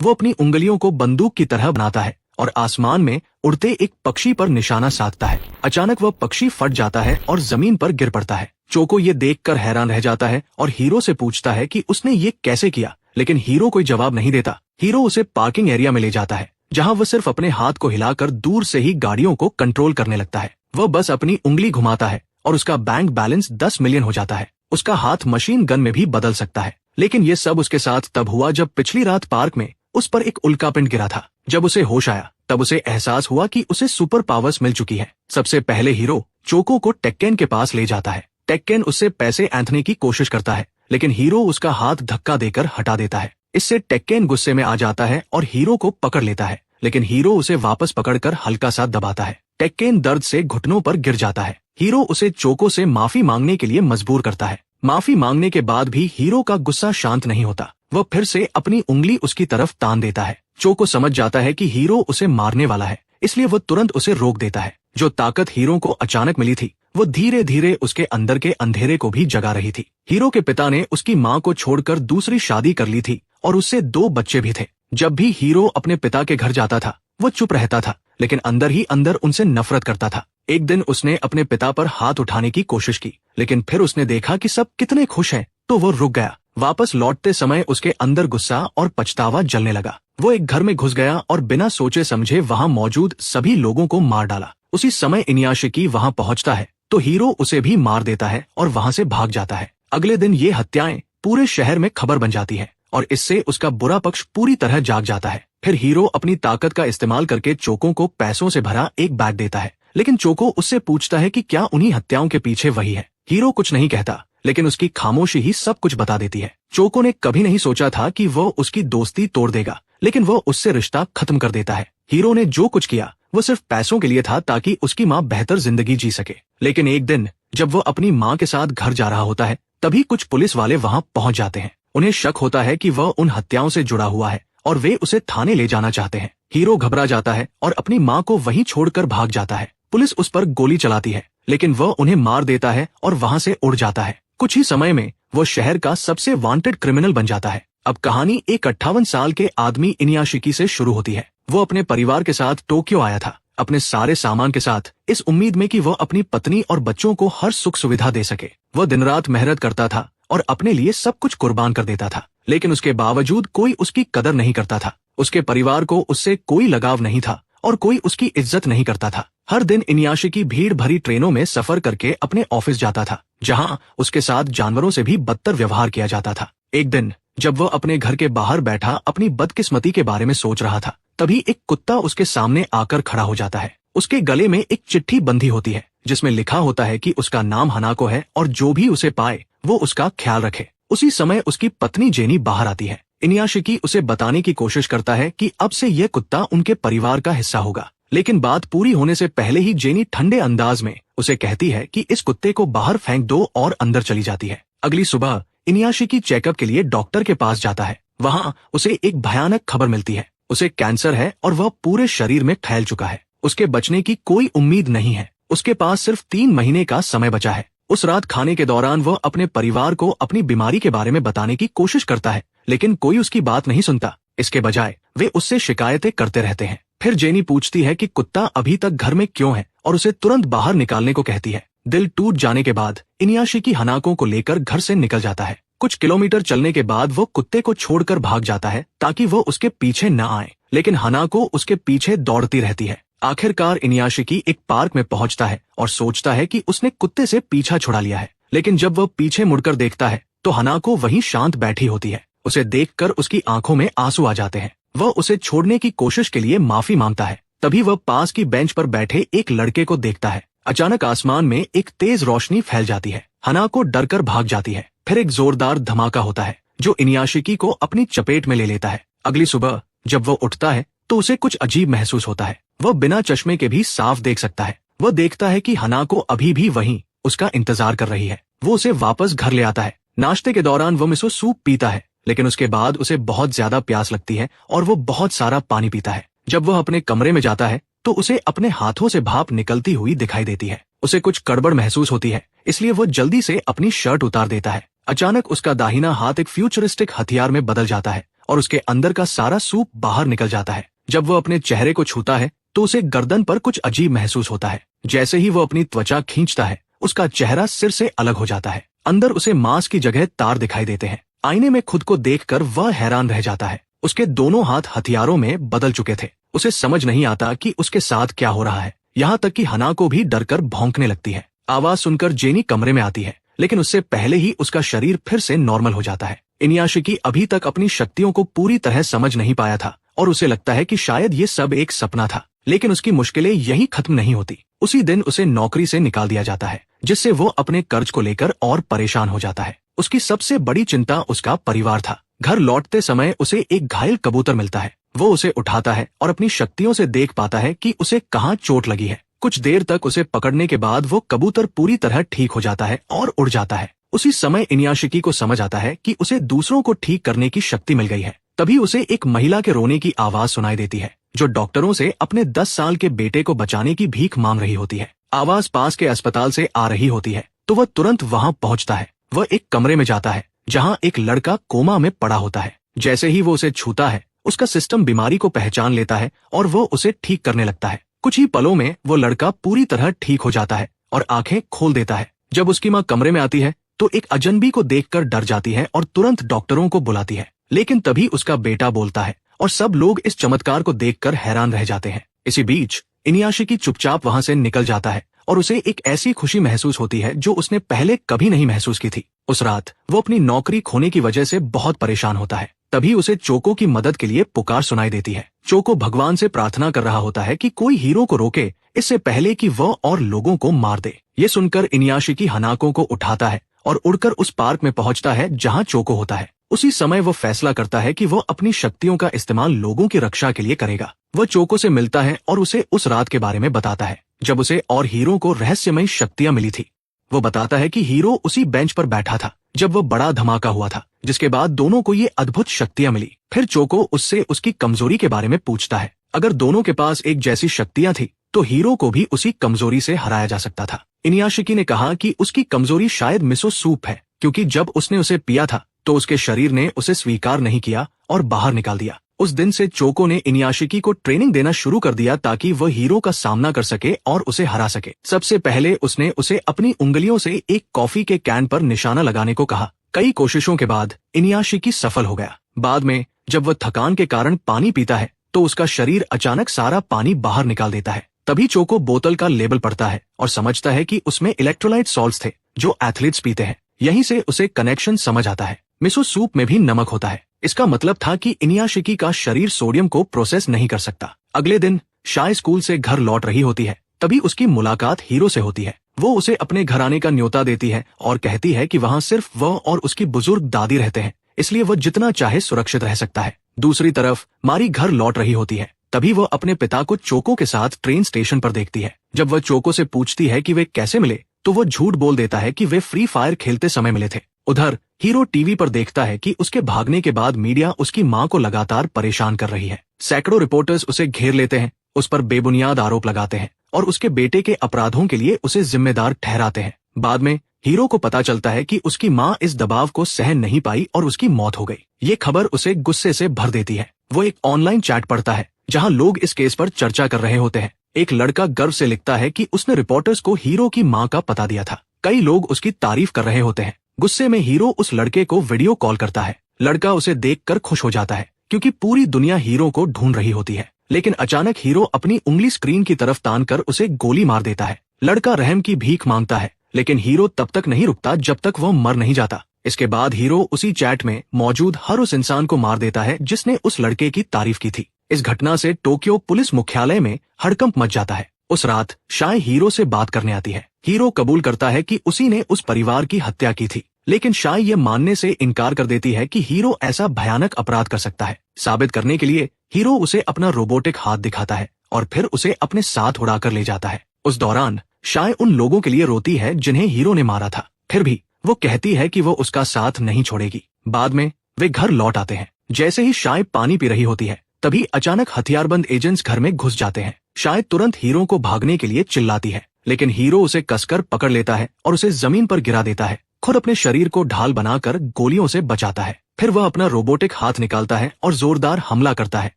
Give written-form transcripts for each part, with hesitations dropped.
वो अपनी उंगलियों को बंदूक की तरह बनाता है और आसमान में उड़ते एक पक्षी पर निशाना साधता है। अचानक वह पक्षी फट जाता है और जमीन पर गिर पड़ता है। चोको ये देखकर हैरान रह जाता है और हीरो से पूछता है कि उसने ये कैसे किया, लेकिन हीरो कोई जवाब नहीं देता। हीरो उसे पार्किंग एरिया में ले जाता है, जहां वह सिर्फ अपने हाथ को हिलाकर दूर से ही गाड़ियों को कंट्रोल करने लगता है। वह बस अपनी उंगली घुमाता है और उसका बैंक बैलेंस 10 मिलियन हो जाता है। उसका हाथ मशीन गन में भी बदल सकता है। लेकिन ये सब उसके साथ तब हुआ जब पिछली रात पार्क में उस पर एक उल्कापिंड गिरा था। जब उसे होश आया तब उसे एहसास हुआ कि उसे सुपर पावर्स मिल चुकी है। सबसे पहले हीरो चोको को टेक्केन के पास ले जाता है। टेक्केन उससे पैसे ऐंठने की कोशिश करता है, लेकिन हीरो उसका हाथ धक्का देकर हटा देता है। इससे टेक्केन गुस्से में आ जाता है और हीरो को पकड़ लेता है, लेकिन हीरो उसे वापस पकड़कर हल्का सा दबाता है। टेक्केन दर्द से घुटनों पर गिर जाता है। हीरो उसे चोको से माफी मांगने के लिए मजबूर करता है। माफी मांगने के बाद भी हीरो का गुस्सा शांत नहीं होता। वह फिर से अपनी उंगली उसकी तरफ तान देता है। चोको समझ जाता है कि हीरो उसे मारने वाला है, इसलिए वह तुरंत उसे रोक देता है। जो ताकत हीरो को अचानक मिली थी वो धीरे धीरे उसके अंदर के अंधेरे को भी जगा रही थी। हीरो के पिता ने उसकी माँ को छोड़कर दूसरी शादी कर ली थी और उससे 2 बच्चे भी थे। जब भी हीरो अपने पिता के घर जाता था वो चुप रहता था, लेकिन अंदर ही अंदर उनसे नफरत करता था। एक दिन उसने अपने पिता पर हाथ उठाने की कोशिश की, लेकिन फिर उसने देखा कि सब कितने खुश हैं, तो वो रुक गया। वापस लौटते समय उसके अंदर गुस्सा और पछतावा जलने लगा। वो एक घर में घुस गया और बिना सोचे समझे वहां मौजूद सभी लोगों को मार डाला। उसी समय इनुयाशिकी वहां पहुंचता है तो हीरो उसे भी मार देता है और वहां से भाग जाता है। अगले दिन ये हत्याएं पूरे शहर में खबर बन जाती है और इससे उसका बुरा पक्ष पूरी तरह जाग जाता है। फिर हीरो अपनी ताकत का इस्तेमाल करके चोको को पैसों से भरा एक बैग देता है, लेकिन चोको उससे पूछता है कि क्या उन्हीं हत्याओं के पीछे वही है। हीरो कुछ नहीं कहता, लेकिन उसकी खामोशी ही सब कुछ बता देती है। चोको ने कभी नहीं सोचा था कि वो उसकी दोस्ती तोड़ देगा, लेकिन वो उससे रिश्ता खत्म कर देता है। हीरो ने जो कुछ किया वो सिर्फ पैसों के लिए था ताकि उसकी माँ बेहतर जिंदगी जी सके। लेकिन एक दिन जब वो अपनी माँ के साथ घर जा रहा होता है तभी कुछ पुलिस वाले वहां पहुंच जाते हैं। उन्हें शक होता है कि वह उन हत्याओं से जुड़ा हुआ है और वे उसे थाने ले जाना चाहते हैं। हीरो घबरा जाता है और अपनी माँ को वहीं छोड़कर भाग जाता है। पुलिस उस पर गोली चलाती है, लेकिन वह उन्हें मार देता है और वहां से उड़ जाता है। कुछ ही समय में वो शहर का सबसे वांटेड क्रिमिनल बन जाता है। अब कहानी एक 58 साल के आदमी इनुयाशिकी से शुरू होती है। वो अपने परिवार के साथ टोक्यो आया था, अपने सारे सामान के साथ, इस उम्मीद में कि वह अपनी पत्नी और बच्चों को हर सुख सुविधा दे सके। वह दिन रात मेहनत करता था और अपने लिए सब कुछ कुर्बान कर देता था, लेकिन उसके बावजूद कोई उसकी कदर नहीं करता था। उसके परिवार को उससे कोई लगाव नहीं था और कोई उसकी इज्जत नहीं करता था। हर दिन इनुयाशिकी भीड़ भरी ट्रेनों में सफर करके अपने ऑफिस जाता था, जहां उसके साथ जानवरों से भी बदतर व्यवहार किया जाता था। एक दिन जब वह अपने घर के बाहर बैठा अपनी बदकिस्मती के बारे में सोच रहा था, तभी एक कुत्ता उसके सामने आकर खड़ा हो जाता है। उसके गले में एक चिट्ठी बंधी होती है जिसमें लिखा होता है कि उसका नाम हनाको है और जो भी उसे पाए वो उसका ख्याल रखे। उसी समय उसकी पत्नी जेनी बाहर आती है। इनुयाशिकी उसे बताने की कोशिश करता है कि अब से यह कुत्ता उनके परिवार का हिस्सा होगा, लेकिन बात पूरी होने से पहले ही जेनी ठंडे अंदाज में उसे कहती है कि इस कुत्ते को बाहर फेंक दो और अंदर चली जाती है। अगली सुबह इनुयाशिकी चेकअप के लिए डॉक्टर के पास जाता है। वहां उसे एक भयानक खबर मिलती है। उसे कैंसर है और वह पूरे शरीर में फैल चुका है। उसके बचने की कोई उम्मीद नहीं है। उसके पास सिर्फ 3 महीने का समय बचा है। उस रात खाने के दौरान वह अपने परिवार को अपनी बीमारी के बारे में बताने की कोशिश करता है, लेकिन कोई उसकी बात नहीं सुनता। इसके बजाय वे उससे शिकायतें करते रहते हैं। फिर जेनी पूछती है कि कुत्ता अभी तक घर में क्यों है और उसे तुरंत बाहर निकालने को कहती है। दिल टूट जाने के बाद इनुयाशिकी हनाको को लेकर घर से निकल जाता है। कुछ किलोमीटर चलने के बाद वो कुत्ते को छोड़कर भाग जाता है ताकि वो उसके पीछे न आए, लेकिन हनाको उसके पीछे दौड़ती रहती है। आखिरकार इनुयाशिकी एक पार्क में पहुंचता है और सोचता है कि उसने कुत्ते से पीछा छुड़ा लिया है, लेकिन जब वह पीछे मुड़कर देखता है तो हनाको वहीं शांत बैठी होती है। उसे देखकर उसकी आंखों में आंसू आ जाते हैं। वह उसे छोड़ने की कोशिश के लिए माफी मांगता है। तभी वह पास की बेंच पर बैठे एक लड़के को देखता है। अचानक आसमान में एक तेज रोशनी फैल जाती है। हनाको डरकर भाग जाती है। फिर एक जोरदार धमाका होता है जो इनुयाशिकी को अपनी चपेट में ले लेता है। अगली सुबह जब वो उठता है तो उसे कुछ अजीब महसूस होता है। वह बिना चश्मे के भी साफ देख सकता है। वह देखता है कि हनाको अभी भी वहीं उसका इंतजार कर रही है। वो उसे वापस घर ले आता है। नाश्ते के दौरान वो मिसो सूप पीता है, लेकिन उसके बाद उसे बहुत ज्यादा प्यास लगती है और वो बहुत सारा पानी पीता है। जब वह अपने कमरे में जाता है तो उसे अपने हाथों से भाप निकलती हुई दिखाई देती है। उसे कुछ गड़बड़ महसूस होती है, इसलिए वो जल्दी से अपनी शर्ट उतार देता है। अचानक उसका दाहिना हाथ एक फ्यूचरिस्टिक हथियार में बदल जाता है और उसके अंदर का सारा सूप बाहर निकल जाता है। जब वो अपने चेहरे को छूता है तो उसे गर्दन पर कुछ अजीब महसूस होता है। जैसे ही वो अपनी त्वचा खींचता है उसका चेहरा सिर से अलग हो जाता है। अंदर उसे मांस की जगह तार दिखाई देते हैं। आईने में खुद को देखकर वह हैरान रह जाता है। उसके दोनों हाथ हथियारों में बदल चुके थे। उसे समझ नहीं आता कि उसके साथ क्या हो रहा है। यहाँ तक कि हना को भी डरकर भौंकने लगती है। आवाज सुनकर जेनी कमरे में आती है, लेकिन उससे पहले ही उसका शरीर फिर से नॉर्मल हो जाता है। इनुयाशिकी अभी तक अपनी शक्तियों को पूरी तरह समझ नहीं पाया था और उसे लगता है कि शायद ये सब एक सपना था, लेकिन उसकी मुश्किलें यहीं खत्म नहीं होती। उसी दिन उसे नौकरी से निकाल दिया जाता है, जिससे वो अपने कर्ज को लेकर और परेशान हो जाता है। उसकी सबसे बड़ी चिंता उसका परिवार था। घर लौटते समय उसे एक घायल कबूतर मिलता है। वो उसे उठाता है और अपनी शक्तियों से देख पाता है कि उसे कहाँ चोट लगी है। कुछ देर तक उसे पकड़ने के बाद वो कबूतर पूरी तरह ठीक हो जाता है और उड़ जाता है। उसी समय इनुयाशिकी को समझ आता है कि उसे दूसरों को ठीक करने की शक्ति मिल गई है। तभी उसे एक महिला के रोने की आवाज सुनाई देती है, जो डॉक्टरों से अपने 10 साल के बेटे को बचाने की भीख मांग रही होती है। आवाज पास के अस्पताल से आ रही होती है तो वह तुरंत वहां पहुंचता है। वह एक कमरे में जाता है जहां एक लड़का कोमा में पड़ा होता है। जैसे ही वो उसे छूता है उसका सिस्टम बीमारी को पहचान लेता है और वो उसे ठीक करने लगता है। कुछ ही पलों में वो लड़का पूरी तरह ठीक हो जाता है और आंखें खोल देता है। जब उसकी माँ कमरे में आती है तो एक अजनबी को देखकर डर जाती है और तुरंत डॉक्टरों को बुलाती है, लेकिन तभी उसका बेटा बोलता है और सब लोग इस चमत्कार को देखकर हैरान रह जाते हैं। इसी बीच इनुयाशिकी चुपचाप वहां से निकल जाता है और उसे एक ऐसी खुशी महसूस होती है जो उसने पहले कभी नहीं महसूस की थी। उस रात वो अपनी नौकरी खोने की वजह से बहुत परेशान होता है। तभी उसे चोको की मदद के लिए पुकार सुनाई देती है। चोको भगवान से प्रार्थना कर रहा होता है कि कोई हीरो को रोके इससे पहले कि वह और लोगों को मार दे। ये सुनकर इनुयाशिकी हनाको को उठाता है और उड़कर उस पार्क में पहुंचता है जहां चोको होता है। उसी समय वो फैसला करता है कि वो अपनी शक्तियों का इस्तेमाल लोगों की रक्षा के लिए करेगा। वह चोको से मिलता है और उसे उस रात के बारे में बताता है जब उसे और हीरो को रहस्यमयी शक्तियां मिली थी। वो बताता है कि हीरो उसी बेंच पर बैठा था जब वो बड़ा धमाका हुआ था, जिसके बाद दोनों को ये अद्भुत शक्तियां मिली। फिर चोको उससे उसकी कमजोरी के बारे में पूछता है। अगर दोनों के पास एक जैसी शक्तियां थी तो हीरो को भी उसी कमजोरी से हराया जा सकता था। इनुयाशिकी ने कहा कि उसकी कमजोरी शायद मिसो सूप है, क्योंकि जब उसने उसे पिया था तो उसके शरीर ने उसे स्वीकार नहीं किया और बाहर निकाल दिया। उस दिन से चोको ने इनुयाशिकी को ट्रेनिंग देना शुरू कर दिया ताकि वह हीरो का सामना कर सके और उसे हरा सके। सबसे पहले उसने उसे अपनी उंगलियों से एक कॉफी के कैन पर निशाना लगाने को कहा। कई कोशिशों के बाद इनुयाशिकी सफल हो गया। बाद में जब वह थकान के कारण पानी पीता है तो उसका शरीर अचानक सारा पानी बाहर निकाल देता है। तभी चोको बोतल का लेबल पढ़ता है और समझता है कि उसमें इलेक्ट्रोलाइट सॉल्ट्स थे जो एथलीट्स पीते हैं। यहीं से उसे कनेक्शन समझ आता है। मिसो सूप में भी नमक होता है। इसका मतलब था कि इनुयाशिकी का शरीर सोडियम को प्रोसेस नहीं कर सकता। अगले दिन शाय स्कूल से घर लौट रही होती है, तभी उसकी मुलाकात हीरो से होती है। वो उसे अपने घर आने का न्योता देती है और कहती है कि वहाँ सिर्फ वह और उसकी बुजुर्ग दादी रहते हैं, इसलिए वह जितना चाहे सुरक्षित रह सकता है। दूसरी तरफ मारी घर लौट रही होती है, तभी वह अपने पिता को चोको के साथ ट्रेन स्टेशन पर देखती है। जब वह चोको से पूछती है कि वे कैसे मिले तो वो झूठ बोल देता है कि वे फ्री फायर खेलते समय मिले थे। उधर हीरो टीवी पर देखता है कि उसके भागने के बाद मीडिया उसकी मां को लगातार परेशान कर रही है। सैकड़ों रिपोर्टर्स उसे घेर लेते हैं, उस पर बेबुनियाद आरोप लगाते हैं और उसके बेटे के अपराधों के लिए उसे जिम्मेदार ठहराते हैं। बाद में हीरो को पता चलता है कि उसकी मां इस दबाव को सहन नहीं पाई और उसकी मौत हो गई। ये खबर उसे गुस्से से भर देती है। वो एक ऑनलाइन चैट पढ़ता है जहां लोग इस केस पर चर्चा कर रहे होते हैं। एक लड़का गर्व से लिखता है कि उसने रिपोर्टर्स को हीरो की मां का पता दिया था। कई लोग उसकी तारीफ कर रहे होते हैं। गुस्से में हीरो उस लड़के को वीडियो कॉल करता है। लड़का उसे देखकर खुश हो जाता है क्योंकि पूरी दुनिया हीरो को ढूंढ रही होती है। लेकिन अचानक हीरो अपनी उंगली स्क्रीन की तरफ तानकर उसे गोली मार देता है। लड़का रहम की भीख मांगता है, लेकिन हीरो तब तक नहीं रुकता जब तक वह मर नहीं जाता। इसके बाद हीरो उसी चैट में मौजूद हर उस इंसान को मार देता है जिसने उस लड़के की तारीफ की थी। इस घटना से टोक्यो पुलिस मुख्यालय में हड़कंप मच जाता है। उस रात शाय हीरो से बात करने आती है। हीरो कबूल करता है कि उसी ने उस परिवार की हत्या की थी, लेकिन शाय ये मानने से इनकार कर देती है कि हीरो ऐसा भयानक अपराध कर सकता है। साबित करने के लिए हीरो उसे अपना रोबोटिक हाथ दिखाता है और फिर उसे अपने साथ उड़ाकर ले जाता है। उस दौरान शाय उन लोगों के लिए रोती है जिन्हें हीरो ने मारा था। फिर भी वो कहती है कि वो उसका साथ नहीं छोड़ेगी। बाद में वे घर लौट आते हैं। जैसे ही शाय पानी पी रही होती है, तभी अचानक हथियारबंद एजेंट्स घर में घुस जाते हैं। शाय तुरंत हीरो को भागने के लिए चिल्लाती है, लेकिन हीरो उसे कसकर पकड़ लेता है और उसे जमीन पर गिरा देता है। खुद अपने शरीर को ढाल बनाकर गोलियों से बचाता है। फिर वह अपना रोबोटिक हाथ निकालता है और जोरदार हमला करता है,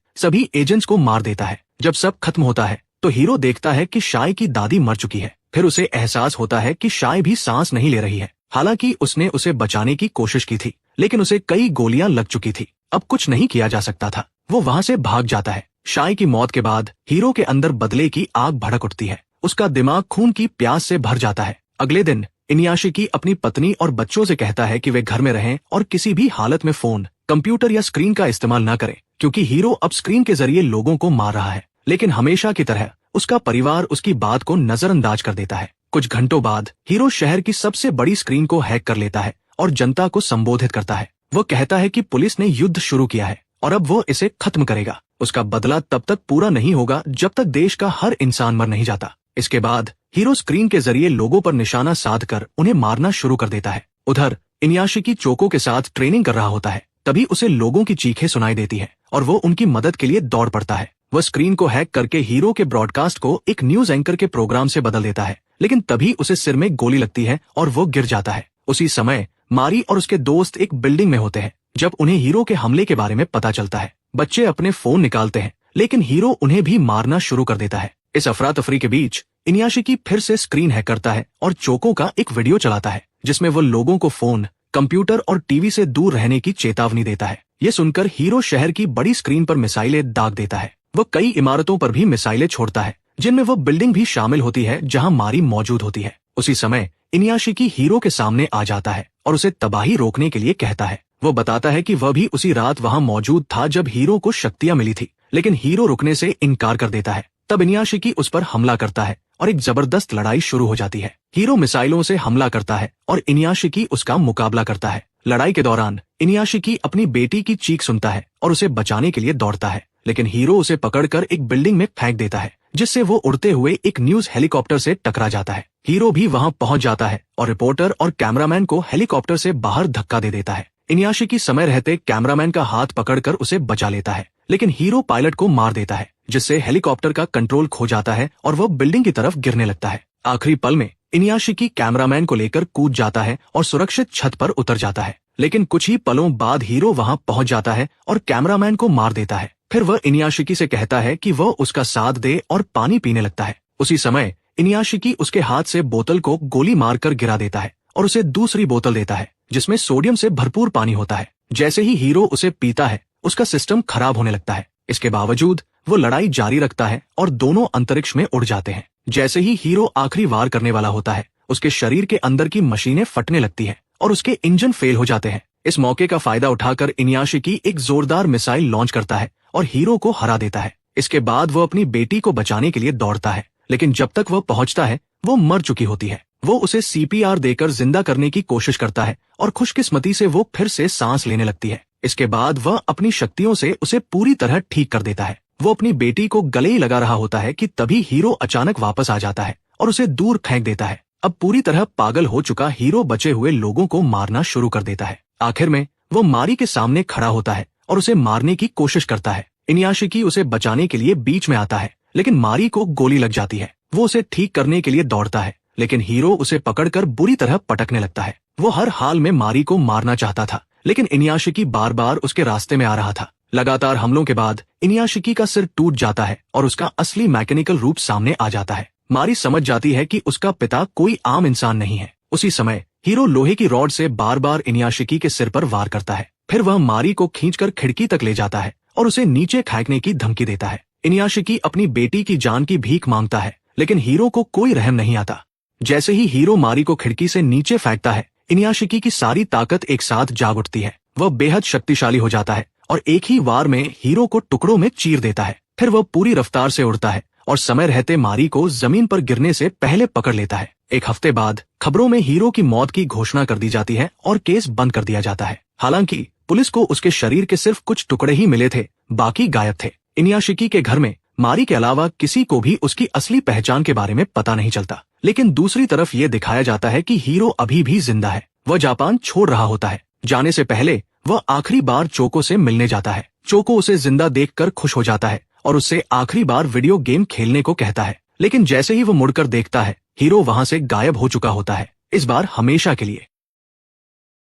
सभी एजेंट्स को मार देता है। जब सब खत्म होता है तो हीरो देखता है कि शाय की दादी मर चुकी है। फिर उसे एहसास होता है कि शाय भी सांस नहीं ले रही है। हालांकि उसने उसे बचाने की कोशिश की थी, लेकिन उसे कई गोलियां लग चुकी थी। अब कुछ नहीं किया जा सकता था। वो वहां से भाग जाता है। शाय की मौत के बाद हीरो के अंदर बदले की आग भड़क उठती है। उसका दिमाग खून की प्यास से भर जाता है। अगले दिन इनुयाशिकी अपनी पत्नी और बच्चों से कहता है कि वे घर में रहें और किसी भी हालत में फोन, कंप्यूटर या स्क्रीन का इस्तेमाल न करें, क्योंकि हीरो अब स्क्रीन के जरिए लोगों को मार रहा है। लेकिन हमेशा की तरह उसका परिवार उसकी बात को नजरअंदाज कर देता है। कुछ घंटों बाद हीरो शहर की सबसे बड़ी स्क्रीन को हैक कर लेता है और जनता को संबोधित करता है। वो कहता है कि पुलिस ने युद्ध शुरू किया है और अब वो इसे खत्म करेगा। उसका बदला तब तक पूरा नहीं होगा जब तक देश का हर इंसान मर नहीं जाता। इसके बाद हीरो स्क्रीन के जरिए लोगों पर निशाना साधकर उन्हें मारना शुरू कर देता है। उधर इनुयाशिकी चोको के साथ ट्रेनिंग कर रहा होता है। तभी उसे लोगों की चीखें सुनाई देती है और वो उनकी मदद के लिए दौड़ पड़ता है। वह स्क्रीन को हैक करके हीरो के ब्रॉडकास्ट को एक न्यूज एंकर के प्रोग्राम से बदल देता है, लेकिन तभी उसे सिर में गोली लगती है और वो गिर जाता है। उसी समय मारी और उसके दोस्त एक बिल्डिंग में होते हैं। जब उन्हें हीरो के हमले के बारे में पता चलता है, बच्चे अपने फोन निकालते हैं, लेकिन हीरो उन्हें भी मारना शुरू कर देता है। इस अफरा तफरी के बीच इनुयाशिकी फिर से स्क्रीन हैक करता है और चोको का एक वीडियो चलाता है, जिसमें वो लोगों को फोन, कंप्यूटर और टीवी से दूर रहने की चेतावनी देता है। ये सुनकर हीरो शहर की बड़ी स्क्रीन पर मिसाइलें दाग देता है। वह कई इमारतों पर भी मिसाइलें छोड़ता है, जिनमें वह बिल्डिंग भी शामिल होती है जहां मारी मौजूद होती है। उसी समय इनुयाशिकी हीरो के सामने आ जाता है और उसे तबाही रोकने के लिए कहता है। वो बताता है कि वह भी उसी रात वहां मौजूद था जब हीरो को शक्तियां मिली थी, लेकिन हीरो रुकने से इनकार कर देता है। तब इनुयाशिकी उस पर हमला करता है और एक जबरदस्त लड़ाई शुरू हो जाती है। हीरो मिसाइलों से हमला करता है और इनुयाशिकी उसका मुकाबला करता है। लड़ाई के दौरान इनुयाशिकी अपनी बेटी की चीख सुनता है और उसे बचाने के लिए दौड़ता है, लेकिन हीरो उसे पकड़कर एक बिल्डिंग में फेंक देता है, जिससे वो उड़ते हुए एक न्यूज हेलीकॉप्टर से टकरा जाता है। हीरो भी वहां पहुंच जाता है और रिपोर्टर और कैमरामैन को हेलीकॉप्टर से बाहर धक्का दे देता है। इनुयाशिकी समय रहते कैमरामैन का हाथ पकड़कर उसे बचा लेता है, लेकिन हीरो पायलट को मार देता है, जिससे हेलीकॉप्टर का कंट्रोल खो जाता है और वो बिल्डिंग की तरफ गिरने लगता है। आखिरी पल में इनुयाशिकी कैमरामैन को लेकर कूद जाता है और सुरक्षित छत पर उतर जाता है, लेकिन कुछ ही पलों बाद हीरो वहां पहुंच जाता है और कैमरामैन को मार देता है। फिर वह इनुयाशिकी से कहता है कि वह उसका साथ दे और पानी पीने लगता है। उसी समय इनुयाशिकी उसके हाथ से बोतल को गोली मारकर गिरा देता है और उसे दूसरी बोतल देता है, जिसमें सोडियम से भरपूर पानी होता है। जैसे ही हीरो उसे पीता है, उसका सिस्टम खराब होने लगता है। इसके बावजूद वो लड़ाई जारी रखता है और दोनों अंतरिक्ष में उड़ जाते हैं। जैसे ही हीरो आखिरी वार करने वाला होता है, उसके शरीर के अंदर की मशीनें फटने लगती हैं और उसके इंजन फेल हो जाते हैं। इस मौके का फायदा उठाकर इनुयाशिकी एक जोरदार मिसाइल लॉन्च करता है और हीरो को हरा देता है। इसके बाद वो अपनी बेटी को बचाने के लिए दौड़ता है, लेकिन जब तक वह पहुंचता है वो मर चुकी होती है। वो उसे सीपीआर देकर जिंदा करने की कोशिश करता है और खुशकिस्मती से वो फिर से सांस लेने लगती है। इसके बाद वह अपनी शक्तियों से उसे पूरी तरह ठीक कर देता है। वो अपनी बेटी को गले ही लगा रहा होता है कि तभी हीरो अचानक वापस आ जाता है और उसे दूर फेंक देता है। अब पूरी तरह पागल हो चुका हीरो बचे हुए लोगों को मारना शुरू कर देता है। आखिर में वो मारी के सामने खड़ा होता है और उसे मारने की कोशिश करता है। इनुयाशिकी उसे बचाने के लिए बीच में आता है, लेकिन मारी को गोली लग जाती है। वो उसे ठीक करने के लिए दौड़ता है, लेकिन हीरो उसे पकड़कर बुरी तरह पटकने लगता है। वो हर हाल में मारी को मारना चाहता था, लेकिन इनुयाशिकी बार बार उसके रास्ते में आ रहा था। लगातार हमलों के बाद इनुयाशिकी का सिर टूट जाता है और उसका असली मैकेनिकल रूप सामने आ जाता है। मारी समझ जाती है कि उसका पिता कोई आम इंसान नहीं है। उसी समय हीरो लोहे की रॉड से बार बार इनुयाशिकी के सिर पर वार करता है। फिर वह मारी को खींचकर खिड़की तक ले जाता है और उसे नीचे फेंकने की धमकी देता है। इनुयाशिकी अपनी बेटी की जान की भीख मांगता है, लेकिन हीरो को कोई रहम नहीं आता। जैसे ही हीरो मारी को खिड़की से नीचे फेंकता है, इनुयाशिकी की सारी ताकत एक साथ जाग उठती है। वह बेहद शक्तिशाली हो जाता है और एक ही वार में हीरो को टुकड़ों में चीर देता है। फिर वह पूरी रफ्तार से उड़ता है और समय रहते मारी को जमीन पर गिरने से पहले पकड़ लेता है। एक हफ्ते बाद खबरों में हीरो की मौत की घोषणा कर दी जाती है और केस बंद कर दिया जाता है। हालांकि पुलिस को उसके शरीर के सिर्फ कुछ टुकड़े ही मिले थे, बाकी गायब थे। इनुयाशिकी के घर में मारी के अलावा किसी को भी उसकी असली पहचान के बारे में पता नहीं चलता। लेकिन दूसरी तरफ ये दिखाया जाता है कि हीरो अभी भी जिंदा है। वह जापान छोड़ रहा होता है। जाने से पहले वह आखिरी बार चोको से मिलने जाता है। चोको उसे जिंदा देखकर खुश हो जाता है और उससे आखिरी बार वीडियो गेम खेलने को कहता है, लेकिन जैसे ही वो मुड़कर देखता है, हीरो वहां से गायब हो चुका होता है, इस बार हमेशा के लिए।